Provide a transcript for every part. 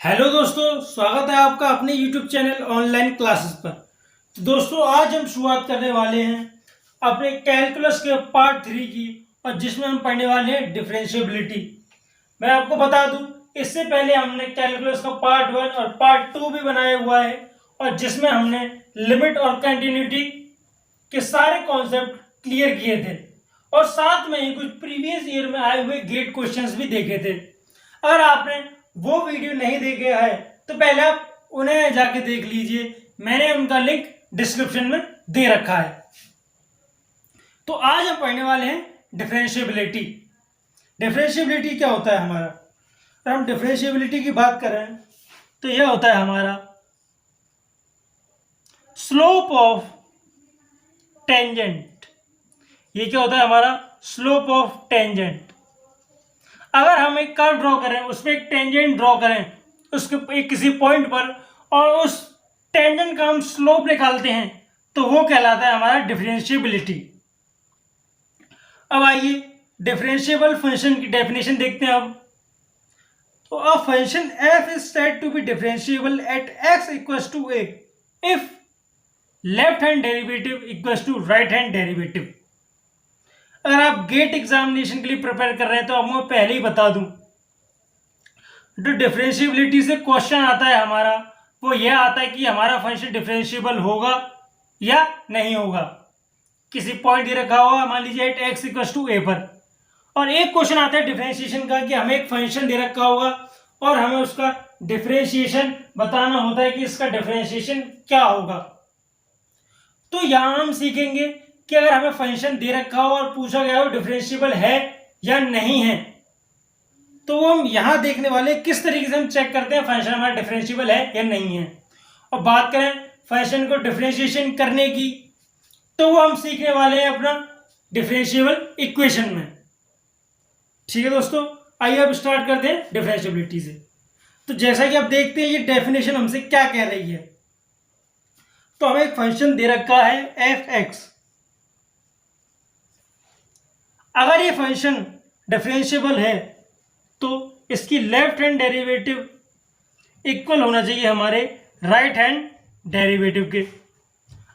Hello दोस्तों, स्वागत है आपका अपने YouTube चैनल ऑनलाइन क्लासेस पर। तो दोस्तों, आज हम शुरुआत करने वाले हैं अपने कैलकुलस के पार्ट 3 की, और जिसमें हम पढ़ने वाले हैं डिफरेंशिएबिलिटी। मैं आपको बता दूं, इससे पहले हमने कैलकुलस का पार्ट 1 और पार्ट 2 भी बनाया हुआ है, और जिसमें हमने लिमिट और कंटिन्यूटी के सारे कॉन्सेप्ट क्लियर किए थे, और साथ में ही कुछ प्रीवियस ईयर में आए हुए गेट क्वेश्चंस भी देखे थे। अगर आपने वो वीडियो नहीं देखे है तो पहले आप उन्हें जाके देख लीजिए, मैंने उनका लिंक डिस्क्रिप्शन में दे रखा है। तो आज हम पढ़ने वाले हैं डिफरेंशिएबिलिटी। डिफरेंशिएबिलिटी क्या होता है हमारा? अगर हम डिफरेंशिएबिलिटी की बात करें तो यह होता है हमारा स्लोप ऑफ टेंजेंट। ये क्या होता है हमारा? Slope of tangent. अगर हम एक कर्व ड्रॉ करें, उसमें एक टेंजेंट ड्रॉ करें उसके एक किसी पॉइंट पर, और उस टेंजेंट का हम स्लोप निकालते हैं, तो वो कहलाता है हमारा डिफरेंशिएबिलिटी। अब आइए डिफरेंशिएबल फंक्शन की डेफिनेशन देखते हैं। अब तो a function f is said to be differentiable at x equals to a if left hand derivative equals to right hand derivative. अगर आप गेट एग्जामिनेशन के लिए प्रिपेयर कर रहे हैं तो अब मैं पहले ही बता दूं, जो डिफरेंशिएबिलिटी से क्वेश्चन आता है हमारा, वो यह आता है कि हमारा फंक्शन डिफरेंशिएबल होगा या नहीं होगा। किसी पॉइंट दे रखा होगा, मान लीजिए eight x equal to a पर, और एक क्वेश्चन आता है डिफरेंशिएशन का कि हमें एक फंक्शन दे रखा होगा और हमें उसका डिफरेंशिएशन बताना होता है कि इसका डिफरेंशिएशन क्या होगा। तो यहां हम सीखेंगे कि अगर हमें फंक्शन दे रखा हो और पूछा गया हो डिफरेंशिएबल है या नहीं है, तो वो हम यहां देखने वाले किस तरीके से हम चेक करते हैं फंक्शन हमारा डिफरेंशिएबल है या नहीं है। और बात करें फंक्शन को डिफरेंशिएशन करने की, तो वो हम सीखने वाले हैं अपना डिफरेंशिएबल इक्वेशन में। ठीक है दोस्तों, आइए अब स्टार्ट करते हैं डिफरेंशिएबिलिटी से। तो जैसा कि आप देखते हैं ये डेफिनेशन हमसे क्या कह रही है। तो हमें एक फंक्शन दे रखा है एफ एक्स। अगर ये फंक्शन डिफरेंशिएबल है तो इसकी लेफ्ट हैंड डेरिवेटिव इक्वल होना चाहिए हमारे राइट हैंड डेरिवेटिव के।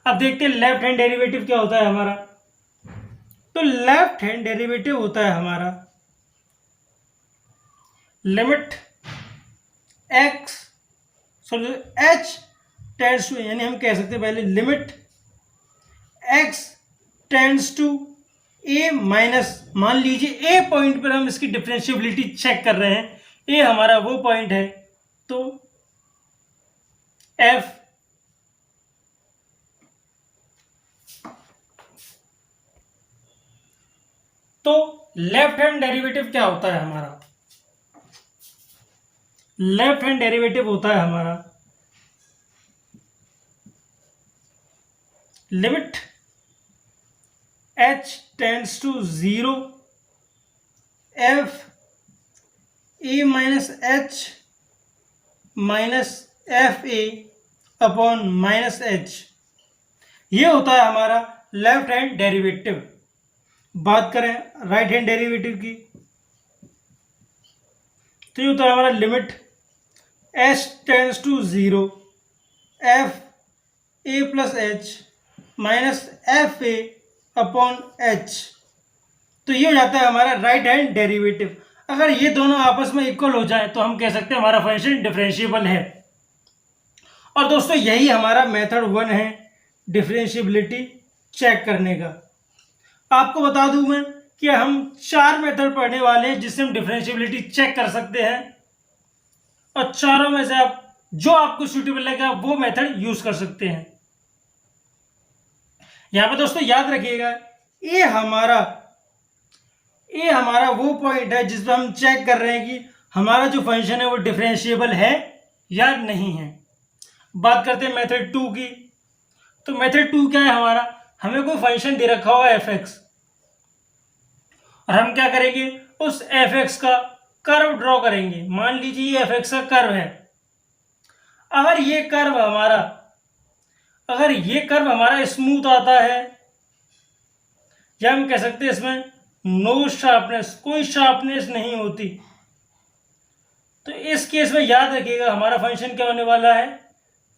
अब देखते हैं लेफ्ट हैंड डेरिवेटिव क्या होता है हमारा। तो लेफ्ट हैंड डेरिवेटिव होता है हमारा limit x h tends to, यानी हम कह सकते हैं पहले limit x tends to a minus, मान लीजिए ए पॉइंट पर हम इसकी डिफरेंशिएबिलिटी चेक कर रहे हैं, ए हमारा वो पॉइंट है, तो एफ तो लेफ्ट हैंड डेरिवेटिव क्या होता है हमारा? लेफ्ट हैंड डेरिवेटिव होता है हमारा limit h tends to 0 f a minus h minus f a upon minus h. ये होता है हमारा लेफ्ट हैंड डेरिवेटिव। बात करें राइट हैंड डेरिवेटिव की, तो ये होता है हमारा limit h tends to 0 f a plus h minus f a upon h. तो ये हो जाता है हमारा राइट हैंड डेरिवेटिव। अगर ये दोनों आपस में इक्वल हो जाए तो हम कह सकते हैं हमारा फंक्शन डिफरेंशिएबल है। और दोस्तों यही हमारा मेथड 1 है डिफरेंशिएबिलिटी चेक करने का। आपको बता दूं मैं कि हम 4 मेथड पढ़ने वाले हैं जिससे हम डिफरेंशिएबिलिटी चेक कर सकते हैं, और चारों में से आप जो आपको सूटेबल लगे वो मेथड यूज कर सकते हैं। यहां पे दोस्तों याद रखिएगा, ये हमारा वो पॉइंट है जिस पर हम चेक कर रहे हैं कि हमारा जो फंक्शन है वो डिफरेंशिएबल है या नहीं है। बात करते हैं मेथड 2 की। तो मेथड 2 क्या है हमारा? हमें कोई फंक्शन दे रखा हुआ एफ एक्स, और हम क्या करेंगे, उस एफ एक्स का कर्व ड्रॉ करेंगे। मान लीजिए ये एफ एक्स का कर्व है। अगर ये कर्व हमारा स्मूथ आता है, या हम कह सकते हैं इसमें नो शार्पनेस, कोई शार्पनेस नहीं होती, तो इस केस में याद रखिएगा हमारा फंक्शन क्या होने वाला है,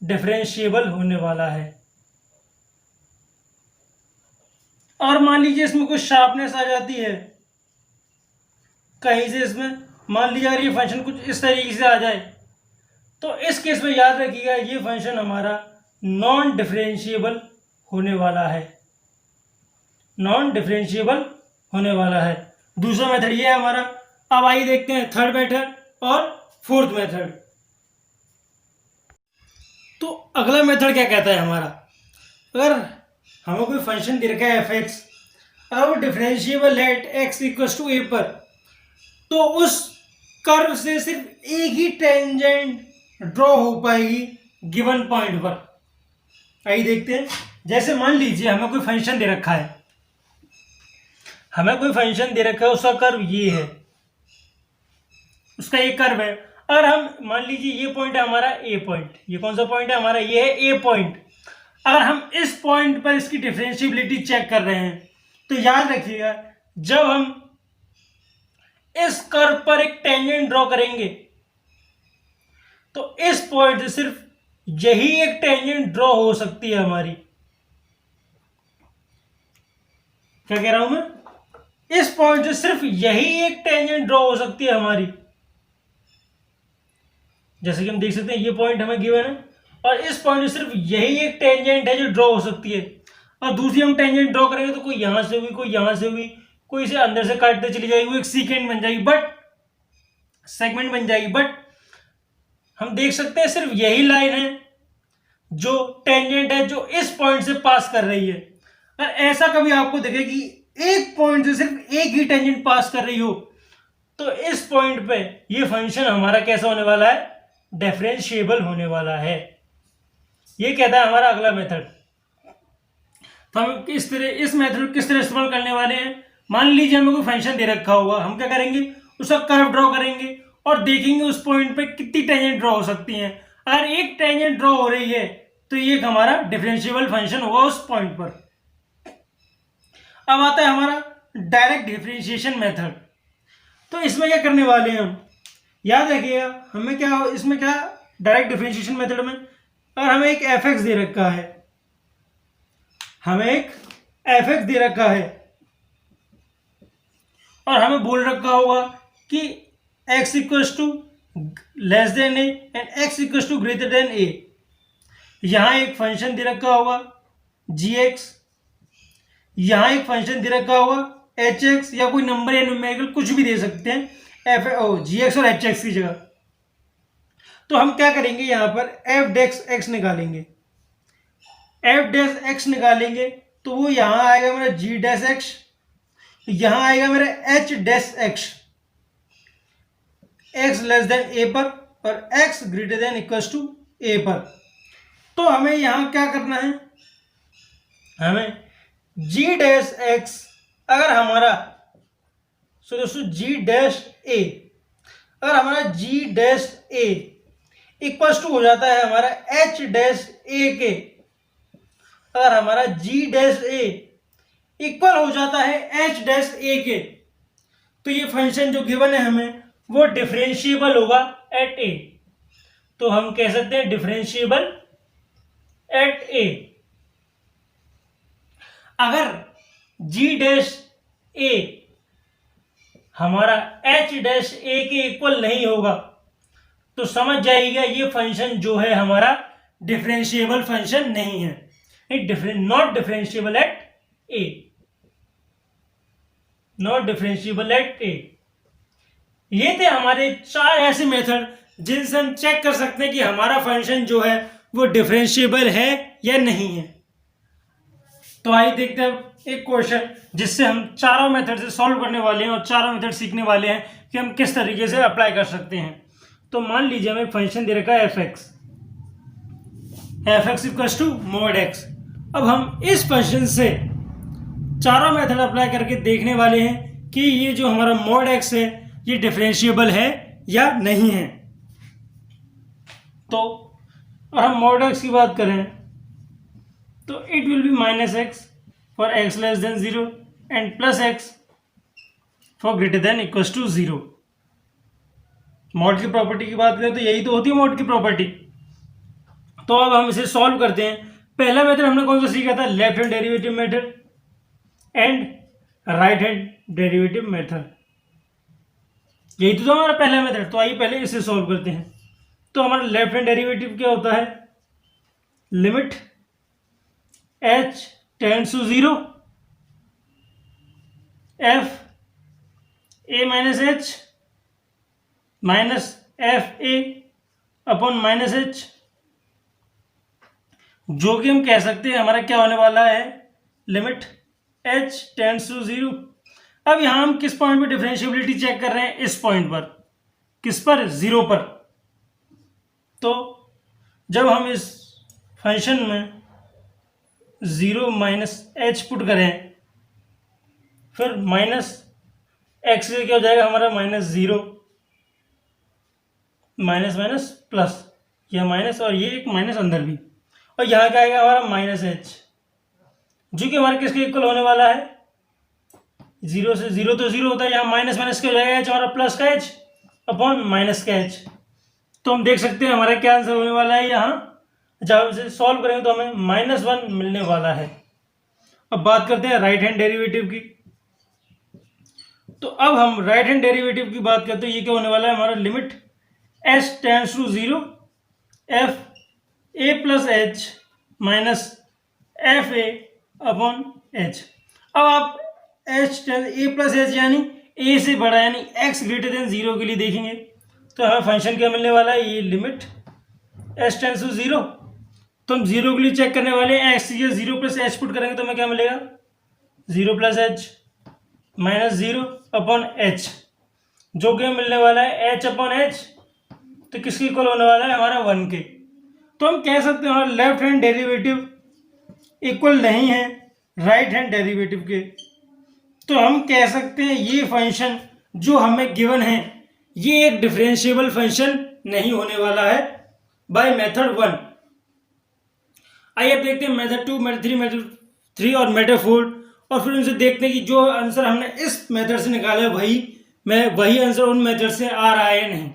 डिफरेंशिएबल होने वाला है। और मान लीजिए इसमें कुछ शार्पनेस आ जाती है कहीं से, इसमें मान लीजिए अगर ये फंक्शन कुछ इस तरीके से आ जाए, तो इस केस में याद रखिएगा ये फंक्शन हमारा नॉन डिफरेंशिएबल होने वाला है, नॉन डिफरेंशिएबल होने वाला है। दूसरा मेथड ये है हमारा। अब आइए देखते हैं थर्ड मेथड और फोर्थ मेथड। तो अगला मेथड क्या कहता है हमारा, अगर हमें कोई फंक्शन दे रखा है एफ एक्स, अगर वो डिफरेंशिएबल है at x equal to a पर, तो उस कर्व से सिर्फ एक ही टेंजेंट ड्रॉ हो पाएगी गिवन पॉइंट पर। आइए देखते हैं। जैसे मान लीजिए हमें कोई फंक्शन दे रखा है, हमें कोई फंक्शन दे रखा है, उसका कर्व ये है, उसका ये कर्व है। और हम मान लीजिए ये पॉइंट है हमारा ए पॉइंट, ये कौन सा पॉइंट है हमारा, ये है ए पॉइंट। अगर हम इस पॉइंट पर इसकी डिफरेंशिएबिलिटी चेक कर रहे हैं, तो याद रखिएगा जब हम इस कर्व पर एक टेंजेंट ड्रॉ करेंगे, तो इस पॉइंट से सिर्फ यही एक टेंजेंट ड्रॉ हो सकती है हमारी। क्या कह रहा हूं मैं, इस पॉइंट से सिर्फ यही एक टेंजेंट ड्रॉ हो सकती है हमारी। जैसे कि हम देख सकते हैं ये पॉइंट हमें गिवन है, और इस पॉइंट से सिर्फ यही एक टेंजेंट है जो ड्रॉ हो सकती है। और दूसरी हम टेंजेंट ड्रॉ करेंगे तो कोई यहां से हुई, कोई यहां से हुई, कोई इसे अंदर से काटते चली जाएगी, वो एक सेगमेंट बन जाएगी, सेगमेंट बन जाएगी। बट हम देख सकते हैं सिर्फ यही लाइन है जो टेंजेंट है जो इस पॉइंट से पास कर रही है। और ऐसा कभी आपको दिखे कि एक पॉइंट से सिर्फ एक ही टेंजेंट पास कर रही हो, तो इस पॉइंट पे ये फंक्शन हमारा कैसा होने वाला है, डिफरेंशिएबल होने वाला है। ये कहता है हमारा अगला मेथड। तो हम किस तरह इस मेथड किस तरह इस्तेमाल करने वाले हैं, मान लीजिए हमें कोई फंक्शन दे रखा होगा, हम क्या करेंगे, उसका कर्व ड्रॉ करेंगे और देखेंगे उस पॉइंट पे कितनी टेंजेंट ड्रॉ हो सकती हैं। अगर एक टेंजेंट ड्रॉ हो रही है तो ये हमारा डिफरेंशिएबल फंक्शन होगा उस पॉइंट पर। अब आता है हमारा डायरेक्ट डिफरेंशिएशन मेथड। तो इसमें क्या करने वाले हैं हम, याद रखिएगा हमें क्या, इसमें क्या डायरेक्ट डिफरेंशिएशन मेथड में अगर हमें एक एफ एक्स दे रखा है, हमें एक एफ एक्स दे रखा है और हमें बोल रखा होगा कि x equals to less than a and x equals to greater than a. यहां एक फंक्शन दे रखा होगा gx, यहां एक फंक्शन दे रखा होगा hx, या कोई नंबर या न्यूमेरिकल कुछ भी दे सकते हैं gx और hx की जगह। तो हम क्या करेंगे, यहां पर f डेक्स x निकालेंगे, f डेक्स x निकालेंगे तो वो यहां आएगा मेरा g डैश x, यहां आएगा मेरा h dash x, x less than a पर और x greater than equals to a पर। तो हमें यहां क्या करना है, हमें g डैश x अगर हमारा दोस्तों g डैश a, अगर हमारा g dash a equals to हो जाता है हमारा h डैश a के, अगर हमारा g डैश a इक्वल हो जाता है h डैश a के, तो ये फंक्शन जो गिवन है हमें वो डिफरेंशिएबल होगा एट a। तो हम कह सकते हैं डिफरेंशिएबल एट a। अगर g डैश a हमारा h डैश a के इक्वल नहीं होगा तो समझ जाइएगा ये फंक्शन जो है हमारा डिफरेंशिएबल फंक्शन नहीं है, not differentiable eight a, not differentiable eight a। ये थे हमारे 4 ऐसे मेथड जिनसे हम चेक कर सकते हैं कि हमारा फंक्शन जो है वो डिफरेंशिएबल है या नहीं है। तो आइए देखते हैं एक क्वेश्चन जिससे हम चारों मेथड से सॉल्व करने वाले हैं और चारों मेथड सीखने वाले हैं कि हम किस तरीके से अप्लाई कर सकते हैं। तो मान लीजिए हमें एक फंक्शन दे रखा है f x equals to mod x. अब हम इस फंक्शन से चारों मेथड अप्लाई करके देखने वाले हैं कि ये जो हमारा मॉड एक्स है ये डिफरेंशिएबल है या नहीं है। तो और हम मॉड एक्स की बात करें तो it will be minus x for x less than 0 and plus x for greater than equals to 0। Mod की प्रॉपर्टी की बात करें तो यही तो होती है मॉड की प्रॉपर्टी। तो अब हम इसे सॉल्व करते हैं। पहला मेथड हमने कौन सा सीखा था, left hand derivative method and right hand derivative method, यही तो था हमारा पहला मेथड। तो आइए पहले इसे सॉल्व करते हैं। तो हमारा लेफ्ट हैंड डेरिवेटिव क्या होता है, limit h tends to 0 f a minus h minus f a upon minus h, जो कि हम कह सकते हैं हमारा क्या होने वाला है, लिमिट h टेंड्स टू 0। अब यहां हम किस पॉइंट पे डिफरेंशिएबिलिटी चेक कर रहे हैं, इस पॉइंट पर, किस पर, 0 पर। तो जब हम इस फंक्शन में 0 माइनस एच पुट करें, फिर माइनस एक्स से क्या हो जाएगा हमारा, -0 माइनस माइनस प्लस, यह माइनस और ये एक माइनस अंदर भी, और यहाँ क्या आएगा हमारा -h, जो कि हमारे किसके इक्वल होने वाला है, 0 से 0 तो 0 होता है, यहाँ माइनस माइनस क्या हो जाएगा, h हमारा प्लस का h अपॉन माइनस का h। तो हम देख सकते हैं हमारा क्या आंसर होने वाला है यहाँ, जब इसे सॉल्व करेंगे तो हमें -1 मिलने वाला है। अब बात करते हैं राइट हैंड डेरिवेटिव की। तो अब हम राइट हैंड डेरिवेटिव की बात करते हैं, ये क्या होने वाला है हमारा, limit h tends to 0 f a plus h minus f a upon h। अब आप h a प्लस h यानी a से बड़ा यानी x ग्रेटर देन 0 के लिए देखेंगे तो हमें फंक्शन क्या मिलने वाला है, ये लिमिट h टेंड्स टू 0। तो हम 0 के लिए चेक करने वाले हैं, x ये 0 प्लस h पुट करेंगे तो हमें क्या मिलेगा, 0 plus h minus 0 upon h, जो कि मिलने वाला है h अपॉन h, तो किसके इक्वल होने वाला है हमारा 1 के। तो हम कह सकते हैं हमारा लेफ्ट हैंड डेरिवेटिव इक्वल नहीं है राइट हैंड डेरिवेटिव के। तो हम कह सकते हैं ये फंक्शन जो हमें गिवन है ये एक डिफरेंशिएबल फंक्शन नहीं होने वाला है बाय मेथड 1। आइए अब देखते हैं मेथड 2, मेथड 3 और मेथड 4, और फिर उनसे देखते हैं कि जो आंसर हमने इस मेथड से निकाला है वही आंसर उन मेथड से आ रहा है या नहीं।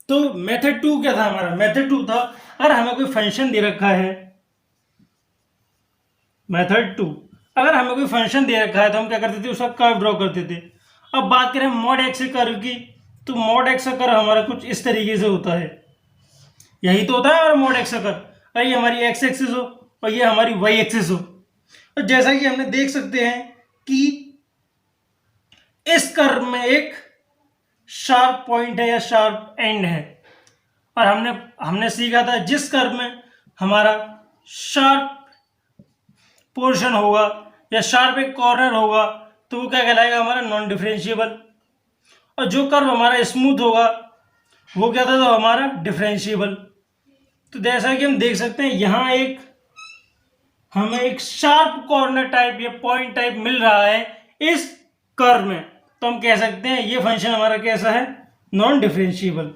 तो मेथड 2 क्या था हमारा, मेथड 2 था अगर हमें कोई फंक्शन दे रखा है, मेथड 2 अगर हमें कोई फंक्शन दे रखा है तो हम क्या करते थे, उसका कर्व ड्रॉ करते थे। अब बात करें मॉड एक्स कर्व की, तो मॉड एक्स का कर्व हमारा कुछ इस तरीके से होता है, यही तो होता है हमारा मॉड एक्स का कर्व। अरे ये हमारी एक्स एक्सिस हो और ये हमारी वाई एक्सिस हो, और जैसा कि हमने देख सकते हैं कि इस कर्व में एक शार्प पॉइंट है या शार्प एंड है, और हमने सीखा था जिस कर्व में हमारा शार्प पोर्शन होगा या शार्प एक कॉर्नर होगा तो वो क्या कहलाएगा हमारा, नॉन डिफरेंशिएबल, और जो कर्व हमारा स्मूथ होगा वो क्या था, तो हमारा डिफरेंशिएबल। तो जैसा कि हम देख सकते हैं यहाँ हमें एक शार्प कॉर्नर टाइप या पॉइंट टाइप मिल रहा है इस कर्व में, तो हम कह सकते हैं ये फंक्शन हमारा कैसा है, नॉन डिफरेंशिएबल।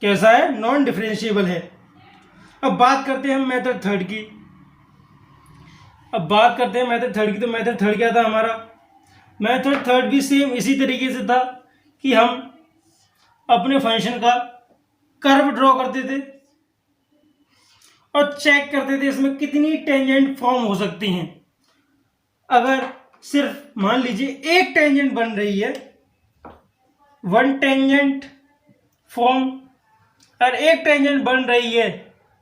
कैसा है, नॉन डिफरेंशिएबल है। अब बात करते हैं हम मेथड थर्ड की। तो मेथड थर्ड क्या था हमारा, मेथड थर्ड भी सेम इसी तरीके से था कि हम अपने फंक्शन का कर्व ड्रॉ करते थे और चेक करते थे इसमें कितनी टेंजेंट फॉर्म हो सकती हैं। अगर सिर्फ मान लीजिए एक टेंजेंट बन रही है, वन टेंजेंट फॉर्म, अगर एक टेंजेंट बन रही है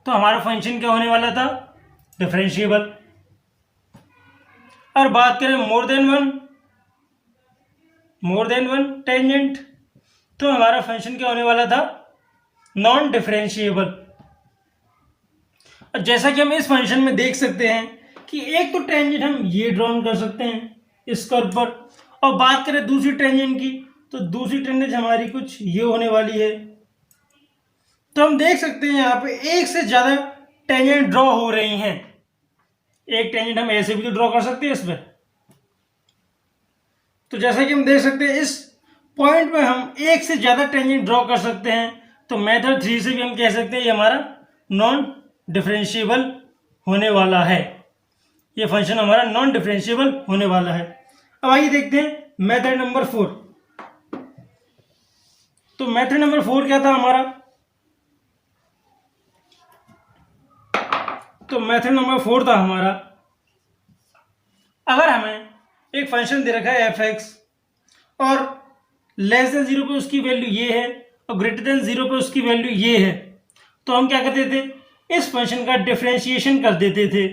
तो हमारा फंक्शन क्या होने वाला था, डिफरेंशिएबल। और बात करें मोर देन वन टेंजेंट, तो हमारा फंक्शन क्या होने वाला था, नॉन डिफरेंशिएबल। और जैसा कि हम इस फंक्शन में देख सकते हैं कि एक तो टेंजेंट हम ये ड्रॉ कर सकते हैं इस कर्व पर, और बात करें दूसरी टेंजेंट की तो दूसरी टेंजेंट हमारी कुछ ये होने वाली है। तो हम देख सकते हैं यहाँ पे एक से ज्यादा टेंजेंट ड्रॉ हो रही हैं। एक टेंजेंट हम ऐसे भी तो ड्रॉ कर सकते हैं इसमें। तो जैसा कि हम देख सकते हैं इस पॉइंट में हम एक से ज्यादा टेंजेंट ड्रॉ कर सकते हैं, तो मेथड 3 से भी हम कह सकते हैं ये हमारा नॉन डिफरेंशिएबल होने वाला है, ये फंक्शन हमारा नॉन डिफरेंशिएबल होने वाला है। अब आइए देखते हैं मेथड नंबर 4। तो मेथड नंबर 4 क्या था हमारा? तो मेथड नंबर 4 था हमारा, अगर हमें एक फंक्शन दे रखा है एफ एक्स और लेस देन 0 पे उसकी वैल्यू ये है और ग्रेटर देन 0 पे उसकी वैल्यू ये है, तो हम क्या करते थे? इस फंक्शन का डिफरेंशिएशन कर देते थे।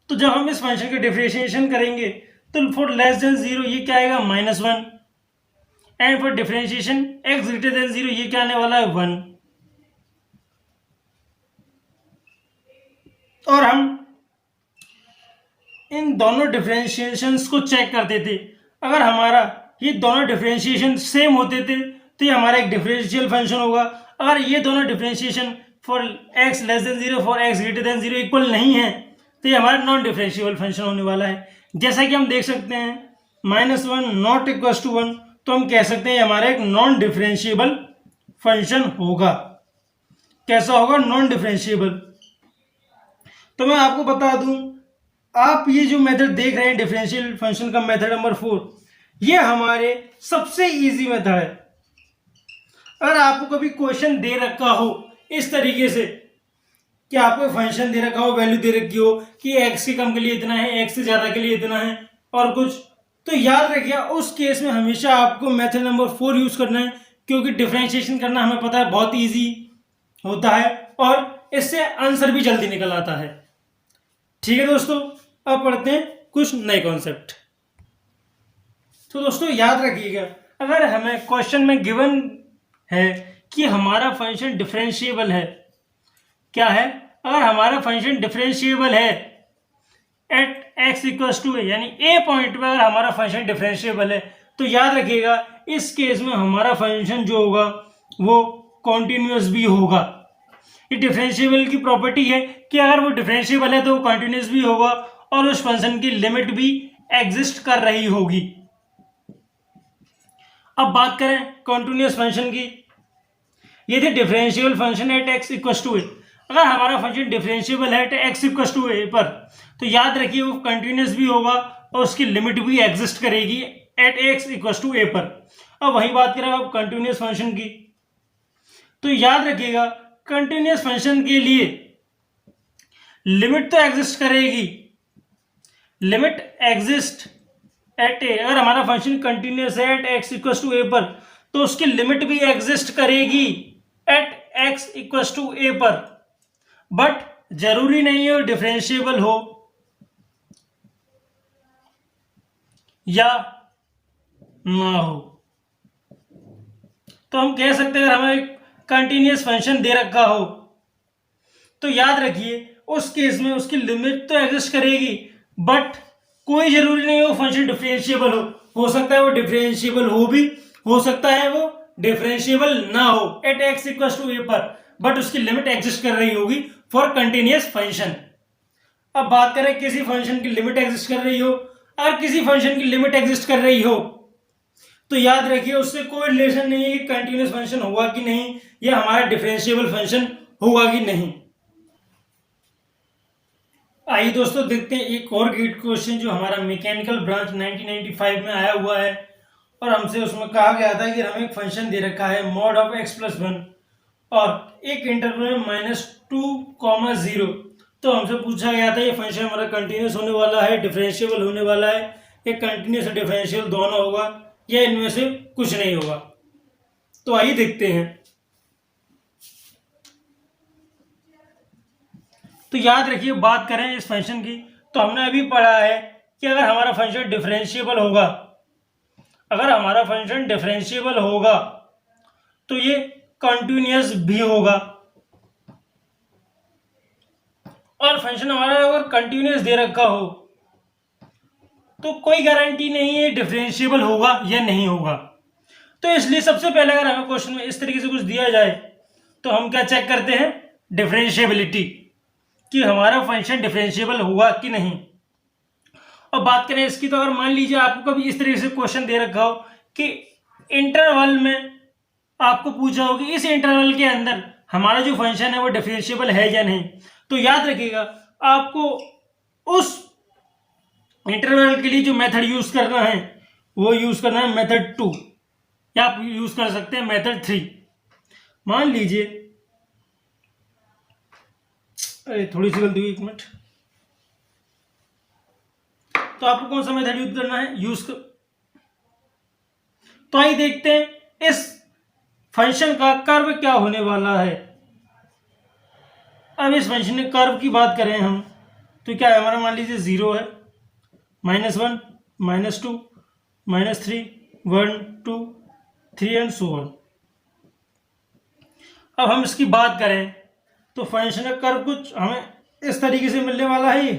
तो जब हम इस फंक्शन का डिफरेंशिएशन करेंगे तो फॉर लेस देन 0 ये क्या आएगा? -1, and for differentiation x greater than 0 ये क्या आने वाला है? 1। और हम इन दोनों डिफरेंशिएशंस को चेक करते थे। अगर हमारा ये दोनों डिफरेंशिएशन सेम होते थे तो ये हमारा एक डिफरेंशियल फंक्शन होगा। अगर ये दोनों differentiation for x less than 0 for x greater than 0 equal नहीं है तो ये हमारा नॉन डिफरेंशिएबल फंक्शन होने वाला है। जैसा कि हम देख सकते हैं -1 नॉट इक्वल टू 1, तो हम कह सकते हैं हमारा एक नॉन डिफरेंशिएबल फंक्शन होगा। कैसा होगा? Non differentiable. तो मैं आपको बता दूं, आप ये जो मेथड देख रहे हैं डिफरेंशियल फंक्शन का मेथड नंबर 4, ये हमारे सबसे इजी मेथड है। अगर आपको कभी क्वेश्चन दे रखा हो इस तरीके से कि आपको फंक्शन दे रखा हो, वैल्यू दे रखी हो कि एक्स के कम के लिए इतना है, एक्स से ज्यादा के लिए इतना है और कुछ, तो याद रखिए उस केस में हमेशा आपको मेथड नंबर 4 यूज करना है, क्योंकि डिफरेंशिएशन करना हमें पता है बहुत इजी होता है और इससे आंसर भी जल्दी निकल आता है। ठीक है दोस्तों, अब पढ़ते हैं कुछ नए कॉन्सेप्ट। तो दोस्तों याद रखिएगा, अगर हमें क्वेश्चन में गिवन है कि हमारा फंक्शन डिफरेंशिएबल है, क्या है? अगर हमारा फंक्शन डिफरेंशिएबल है एट एक्स इक्वल्स टू ए, यानी ए पॉइंट पे अगर हमारा फंक्शन डिफरेंशिएबल है, तो याद रखिएगा इस केस में हमारा फंक्शन जो होगा वो कॉन्टिन्यूअस भी होगा। ये डिफरेंशिएबल की प्रॉपर्टी है कि अगर वो डिफरेंशिएबल है तो वो कॉन्टिन्यूअस भी होगा और उस फंक्शन की लिमिट भी एग्जिस्ट कर रही होगी। अब बात करें कॉन्टिन्यूअस फंक्शन की, ये थे differentiable function at x equals to a. अगर हमारा फंक्शन डिफरेंशिएबल है at x equals to a पर, तो याद रखिए वो कंटिन्यूअस भी होगा और उसकी लिमिट भी एग्जिस्ट करेगी eight x equals to a पर। अब वही बात करें अब कंटिन्यूअस फंक्शन की, तो याद रखिएगा कंटिन्यूअस फंक्शन के लिए लिमिट तो एग्जिस्ट करेगी, लिमिट एग्जिस्ट एट ए। अगर हमारा फंक्शन कंटिन्यूअस है at x equals to a पर, तो उसकी लिमिट भी एग्जिस्ट करेगी eight x equals to a पर, बट जरूरी नहीं है डिफरेंशिएबल हो या ना हो। तो हम कह सकते हैं अगर हमें कंटिन्यूअस फंक्शन दे रखा हो तो याद रखिए उस केस में उसकी लिमिट तो एग्जिस्ट करेगी, बट कोई जरूरी नहीं हो फंक्शन डिफरेंशिएबल हो सकता है वो डिफरेंशिएबल हो भी, हो सकता है वो डिफरेंशिएबल ना हो eight x equal to a पर, बट उसकी लिमिट एग्जिस्ट कर रही होगी फॉर कंटिन्यूअस फंक्शन। अब बात करें किसी फंक्शन की लिमिट एग्जिस्ट कर रही हो, अगर किसी फंक्शन की लिमिट एग्जिस्ट कर रही हो तो याद रखिए उससे कोई रिलेशन नहीं है कि कंटिन्यूअस फंक्शन होगा कि नहीं या हमारा डिफरेंशिएबल फंक्शन होगा कि नहीं। आइए दोस्तों देखते हैं एक और गेट क्वेश्चन जो हमारा मैकेनिकल ब्रांच 1995 में आया हुआ है, और हमसे उसमें कहा गया था कि हमें एक फंक्शन दे रखा है मॉड ऑफ x+1 और एक इंटरवल में -2, 0। तो हमसे पूछा गया था ये फंक्शन हमारा कंटिन्यूअस होने वाला है, डिफरेंशिएबल होने वाला है, ये कंटिन्यूअस और डिफरेंशियल दोनों होगा या इनमें से कुछ नहीं होगा। तो आइए देखते हैं। तो याद रखिए बात करें इस फंक्शन की, तो हमने अभी पढ़ा है कि अगर हमारा फंक्शन डिफरेंशिएबल होगा, अगर हमारा फंक्शन डिफरेंशिएबल होगा तो ये कंटिन्यूअस भी होगा, और फंक्शन हमारा अगर कंटिन्यूअस दे रखा हो तो कोई गारंटी नहीं है डिफरेंशिएबल होगा या नहीं होगा। तो इसलिए सबसे पहले अगर हमें क्वेश्चन में इस तरीके से कुछ दिया जाए तो हम क्या चेक करते हैं? डिफरेंशिएबिलिटी, कि हमारा फंक्शन डिफरेंशिएबल हुआ कि नहीं। और बात करें इसकी, तो अगर मान लीजिए आपको कभी इस तरीके से क्वेश्चन दे रखा हो कि इंटरवल में आपको पूछा हो कि इस इंटरवल के अंदर हमारा जो फंक्शन है वो डिफरेंशिएबल है या नहीं, तो याद रखिएगा आपको उस इंटरवल के लिए जो मेथड यूज करना है वो यूज करना है मेथड 2। या आप यूज कर सकते हैं मेथड 3। मान लीजिए, अरे थोड़ी सी गलती हुई, 1 मिनट। तो आपको कौन सा मेथड यूज करना है, तो आइए देखते हैं इस फंक्शन का कर्व क्या होने वाला है। अब इस फंक्शन के कर्व की बात करें हम, तो क्या है हमारा, मान लीजिए 0 है, -1, -2, -3, 1, 2, 3 एंड सो ऑन। अब हम इसकी बात करें तो फंक्शन का कर्व कुछ हमें इस तरीके से मिलने वाला है। ये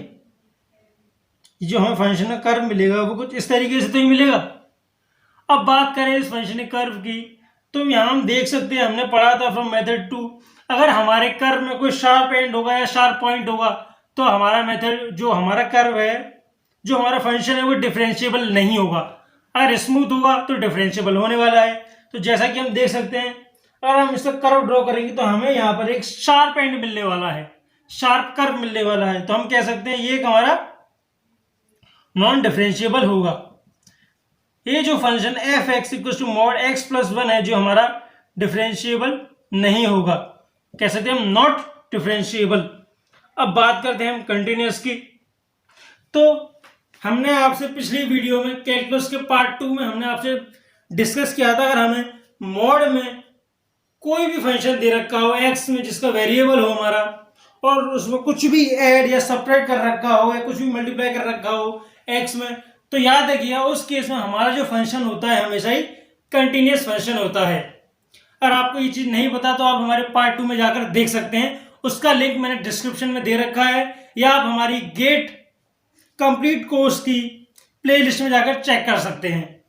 जो हमें फंक्शन का कर्व मिलेगा वो कुछ इस तरीके से तो ही मिलेगा। अब बात करें इस फंक्शन के कर्व की, तो यहाँ हम देख सकते हैं, हमने पढ़ा था फ्रॉम मेथड 2, अगर हमारे कर्व में कोई शार्प एंड होगा या शार्प पॉइंट होगा तो हमारा मेथड, जो हमारा कर्व है, जो हमारा फंक्शन है, वो डिफरेंशिएबल नहीं होगा। अगर स्मूथ होगा तो डिफरेंशिएबल होने वाला है। तो जैसा कि हम देख सकते हैं, अगर हम इसका कर्व ड्रॉ करेंगे तो हमें यहाँ पर एक शार्प एंड मिलने वाला है, शार्प कर्व मिलने वाला है। तो हम कह सकते हैं ये एक हमारा नॉन डिफरेंशिएबल होगा। ये जो function f x equal to mod x plus 1 है, जो हमारा डिफरेंशिएबल नहीं होगा, कह सकते हैं हम नॉट डिफरेंशिएबल। अब बात करते हैं हम कंटिन्यूअस की। तो हमने आपसे पिछली वीडियो में कैलकुलस के पार्ट 2 में हमने आपसे डिस्कस किया था, अगर हमें मॉड में कोई भी फंक्शन दे रखा हो एक्स में, जिसका वेरिएबल हो हमारा, और उसमें कुछ भी ऐड या सब्ट्रैक्ट कर रखा हो या कुछ भी मल्टीप्लाई कर रखा हो एक्स में, तो याद रखिए उस केस में हमारा जो फंक्शन होता है हमेशा ही कंटिन्यूअस फंक्शन होता है। अगर आपको ये चीज नहीं पता तो आप हमारे पार्ट 2 में जाकर देख सकते हैं, उसका लिंक मैंने डिस्क्रिप्शन में दे रखा है, या आप हमारी गेट कंप्लीट कोर्स की प्लेलिस्ट में जाकर चेक कर सकते हैं।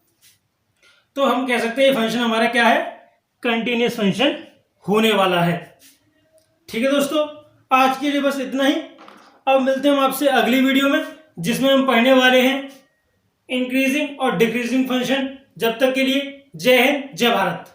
तो हम कह सकते हैं ये फंक्शन हमारा क्या है, कंटिन्यूअस फंक्शन होने वाला है। ठीक है दोस्तों, आज के लिए बस इतना ही। अब मिलते हैं हम आपसे अगली वीडियो में, जिसमें हम पढ़ने वाले हैं इंक्रीजिंग और डिक्रीजिंग फंक्शन। जब तक के लिए जय हिंद, जय भारत।